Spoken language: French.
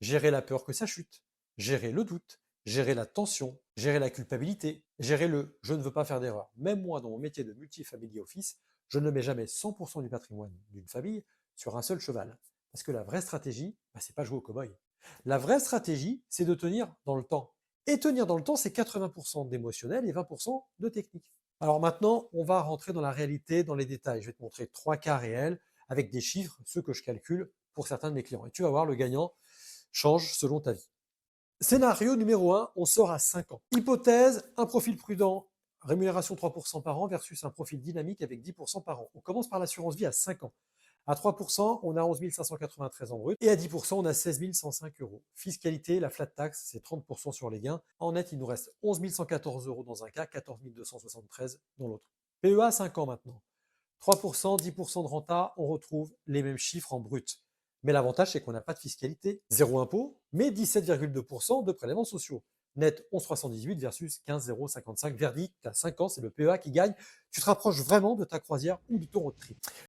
gérer la peur que ça chute, gérer le doute, gérer la tension, gérer la culpabilité, gérer le je ne veux pas faire d'erreur. Même moi, dans mon métier de multifamily office, je ne mets jamais 100% du patrimoine d'une famille sur un seul cheval. Parce que la vraie stratégie, c'est pas jouer au cow-boy. La vraie stratégie, c'est de tenir dans le temps. Et tenir dans le temps, c'est 80% d'émotionnel et 20% de technique. Alors maintenant, on va rentrer dans la réalité, dans les détails. Je vais te montrer 3 cas réels avec des chiffres, ceux que je calcule pour certains de mes clients. Et tu vas voir, le gagnant change selon ta vie. Scénario numéro 1, on sort à 5 ans. Hypothèse, un profil prudent, rémunération 3% par an versus un profil dynamique avec 10% par an. On commence par l'assurance vie à 5 ans. À 3%, on a 11 593 en brut et à 10%, on a 16 105 euros. Fiscalité, la flat tax, c'est 30% sur les gains. En net, il nous reste 11 114 euros dans un cas, 14 273 dans l'autre. PEA 5 ans maintenant. 3%, 10% de renta, on retrouve les mêmes chiffres en brut. Mais l'avantage, c'est qu'on n'a pas de fiscalité, zéro impôt, mais 17,2% de prélèvements sociaux. Net 11,318 versus 15,055. Verdict, à 5 ans, c'est le PEA qui gagne. Tu te rapproches vraiment de ta croisière ou de ton road trip.